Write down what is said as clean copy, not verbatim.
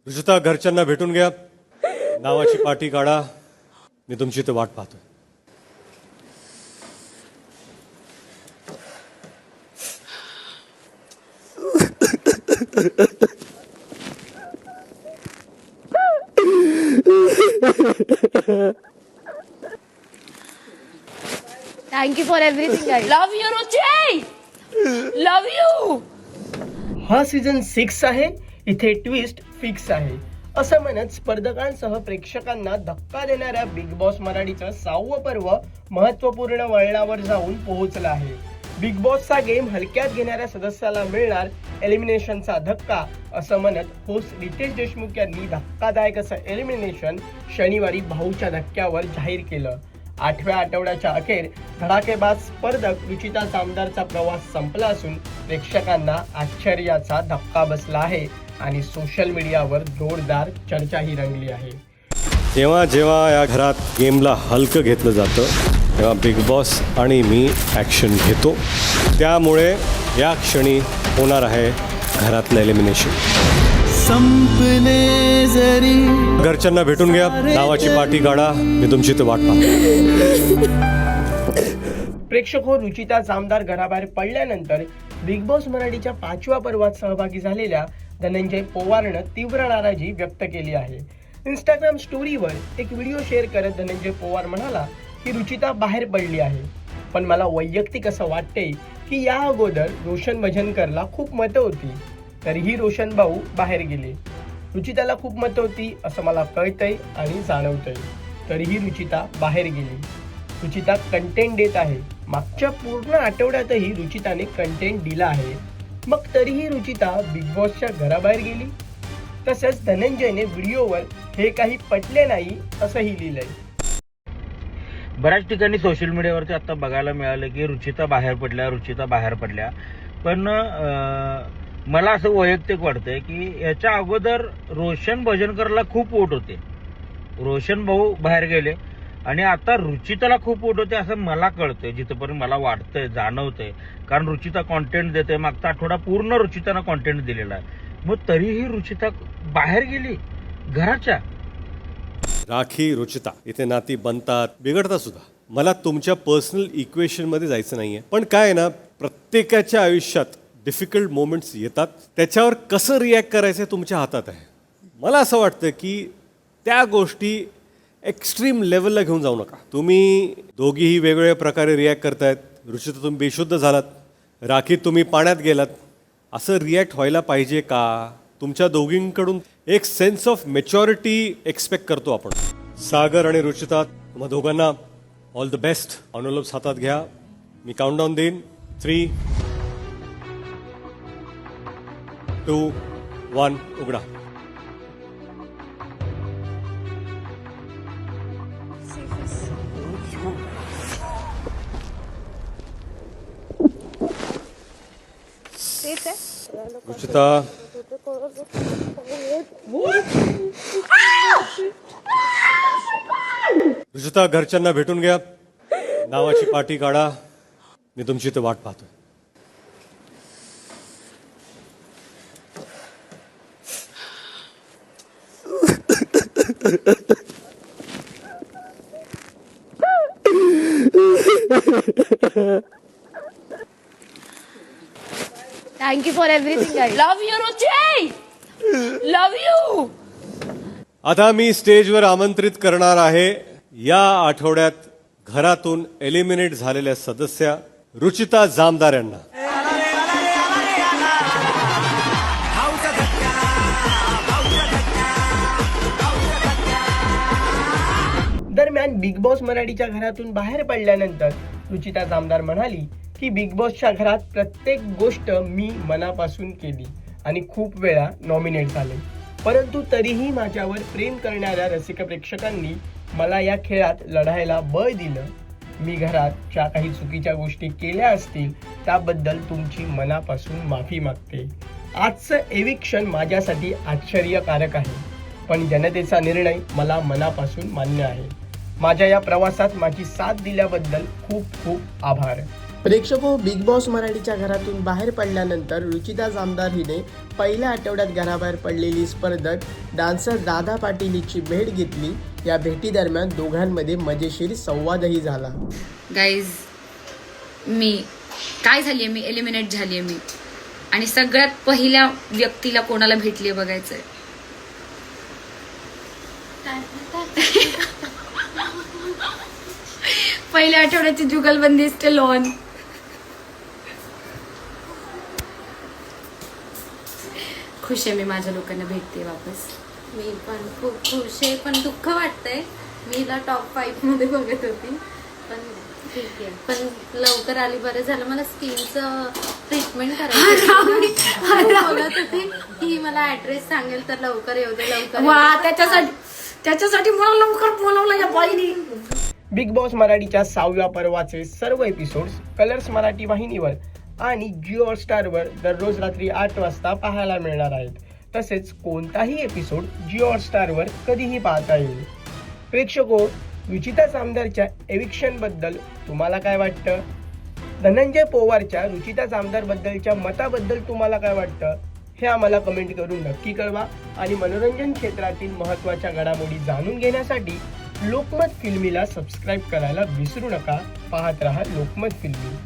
रुजुता, घरच्यांना भेटून घ्या. नावाची पाटी काढा. मी तुमची इथे वाट पाहतोय. Thank you for everything, guys. Love you, Ruchi. Love you. हा सीझन 6 आहे. इथे ट्विस्ट फिक्स आहे असं म्हणत स्पर्धकांसह प्रेक्षकांना धक्का देणाऱ्या बिग बॉस मराठीचं 6वं पर्व महत्त्वपूर्ण वळणावर जाऊन पोहोचलं आहे. बिग बॉसचा गेम हलक्यात घेणाऱ्या सदस्याला मिळणार एलिमिनेशनचा धक्का असं म्हणत होस्ट रितेश देशमुख यांनी धक्कादायक असं एलिमिनेशन शनिवारी भाऊच्या धक्क्यावर जाहीर केलं. 8व्या आठवड्याच्या अखेर धडाकेबाज स्पर्धक रुचिता जामदारचा प्रवास संपला असून प्रेक्षकांना आश्चर्याचा धक्का बसला आहे आणि सोशल मीडियावर जोरदार चर्चाही रंगली आहे. तेव्हा जेव्हा या घरात गेमला हलकं घेतलं जातं तेव्हा बिग बॉस आणि मी ॲक्शन घेतो. त्यामुळे या क्षणी होणार आहे घरातलं एलिमिनेशन. संपले जरी घरच्यांना भेटून घ्या. नावाची पाटी काढा. मी तुमची इथे वाट पाहतो. प्रेक्षक हो रुचिता जामदार घराबाहेर पडल्यानंतर बिग बॉस मराठीच्या 5व्या पर्वात सहभागी झालेल्या धनंजय पवारनं तीव्र नाराजी व्यक्त केली आहे. इंस्टाग्राम स्टोरीवर एक व्हिडिओ शेअर करत धनंजय पवार म्हणाला की रुचिता बाहेर पडली आहे, पण मला वैयक्तिक असं वाटते की या अगोदर रोशन भजनकरला खूप मतं होती, तरीही रोशन भाऊ बाहेर गेले. रुचिताला खूप मतं होती असं मला कळतंय आणि जाणवतंय, तरीही रुचिता बाहेर गेली. रुचिता कंटेंट देत आहे. मागच्या पूर्ण आठवड्यातही रुचिताने कंटेंट दिला आहे, मग तरीही रुचिता बिग बॉसच्या घराबाहेर गेली. तसंच धनंजयने व्हिडिओवर हे काही पटले नाही असंही लिहिलंय. बऱ्याच ठिकाणी सोशल मीडियावरती आता बघायला मिळालं की रुचिता बाहेर पडल्या पण मला असं वैयक्तिक वाटतंय की याच्या अगोदर रोशन भजनकरला खूप वोट होते, रोशन भाऊ बाहेर गेले आणि आता रुचिताला खूप वोट होते असं मला कळतंय, जिथपर्यंत मला वाटतंय जाणवतंय. कारण रुचिता कॉन्टेंट देते, मागचा आठवडा पूर्ण रुचितानं कॉन्टेंट दिलेला आहे, मग तरीही रुचिता बाहेर गेली घराच्या. राखी, रुचिता इथे नाती बनतात, बिघडतात सुद्धा. मला तुमच्या पर्सनल इक्वेशनमध्ये जायचं नाही आहे, पण काय आहे ना, प्रत्येकाच्या आयुष्यात डिफिकल्ट मोमेंट्स येतात. त्याच्यावर कसं रिॲक्ट करायचं हे तुमच्या हातात आहे. मला असं वाटतं की त्या गोष्टी एक्स्ट्रीम लेवलला घेऊन जाऊ नका. तुम्ही दोघीही वेगवेगळ्या प्रकारे रिॲक्ट करतायत. रुचिता, तुम्ही बेशुद्ध झालात. राखी, तुम्ही पाण्यात गेलात. असं रिॲक्ट व्हायला पाहिजे का? तुमच्या दोघींकडून एक सेन्स ऑफ मॅच्युरिटी एक्सपेक्ट करतो आपण. सागर आणि रुचिता, तुम्हा दोघांना ऑल द बेस्ट. ऑनोलब्स हातात घ्या. मी काउंटडाऊन देईन. 3, 2, 1 उघडा. रुचिता, रुचिता, घरच्यांना भेटून घ्या. नावाची पाटी काढा. मी तुमची इथे वाट पाहतोय. Thank you for everything, guys. Love you, Ruchi. Love you. आता मी स्टेजवर आमंत्रित करणार आहे या आठवड्यात घरातून एलिमिनेट झालेल्या सदस्या रुचिता जामदार यांना. दरम्यान बिग बॉस मराठीच्या घरातून बाहेर पडल्यानंतर रुचिता जामदार म्हणाली की बिग बॉसच्या घरात प्रत्येक गोष्ट मी मनापासून केली आणि खूप वेळा नॉमिनेट झाले, परंतु तरीही माझ्यावर प्रेम करणाऱ्या रसिक प्रेक्षकांनी मला या खेळात लढायला बळ दिलं. मी घरात ज्या काही चुकीच्या गोष्टी केल्या असतील त्याबद्दल तुमची मनापासून माफी मागते. आजचं एविक्शन माझ्यासाठी आश्चर्यकारक आहे, पण जनतेचा निर्णय मला मनापासून मान्य आहे. माझ्या या प्रवासात माझी साथ दिल्याबद्दल खूप खूप आभार. प्रेक्षको, बिग बॉस मराठीच्या घरातून बाहेर पडल्यानंतर रुचिता जामदार हिने पहिल्या आठवड्यात घराबाहेर पडलेली स्पर्धक डान्सर दादा पाटील हिची भेट घेतली. या भेटीदरम्यान दोघांमध्ये मजेशीर संवादही झाला. गाईज, मी काय झाली आहे, मी एलिमिनेट झाली आहे मी. आणि सगळ्यात पहिल्या व्यक्तीला कोणाला भेटली आहे बघायचंय. पहिल्या आठवड्याची जुगलबंदी स्टिल ऑन. खुश आहे मी, माझ्या लोकांना भेटते वापस. मी पण खूप खुश आहे, पण दुःख वाटतंय. मी हिला टॉप 5 मध्ये बघत होती, पण ठीक आहे. पण लवकर आली, बरं झालं. मला स्किनचं ट्रीटमेंट करायचं बोलत होती की मला ऍड्रेस सांगेल तर लवकर येऊ दे, लवकर वा, त्याच्यासाठी मला लवकर बोलवलं या बाईनी. बिग बॉस मराठीच्या 6व्या पर्वाचे सर्व एपिसोड्स कलर्स मराठी वाहिनीवर आणि जिओ हॉटस्टारवर दररोज रात्री 8 वाजता पाहायला मिळणार आहेत. तसेच कोणताही एपिसोड जिओ हॉटस्टारवर कधीही पाहता येईल. प्रेक्षको, रुचिता जामदारच्या एविक्शन बद्दल तुम्हाला काय वाटतं? धनंजय पोवारच्या रुचिता जामदार बद्दलच्या मताबद्दल तुम्हाला काय वाटतं? हे आम्हाला कमेंट करून नक्की कळवा. आणि मनोरंजन क्षेत्रातील महत्त्वाच्या घडामोडी जाणून घेण्यासाठी लोकमत फिल्मीला सबस्क्राईब करायला विसरू नका. पाहत रहा लोकमत फिल्मी.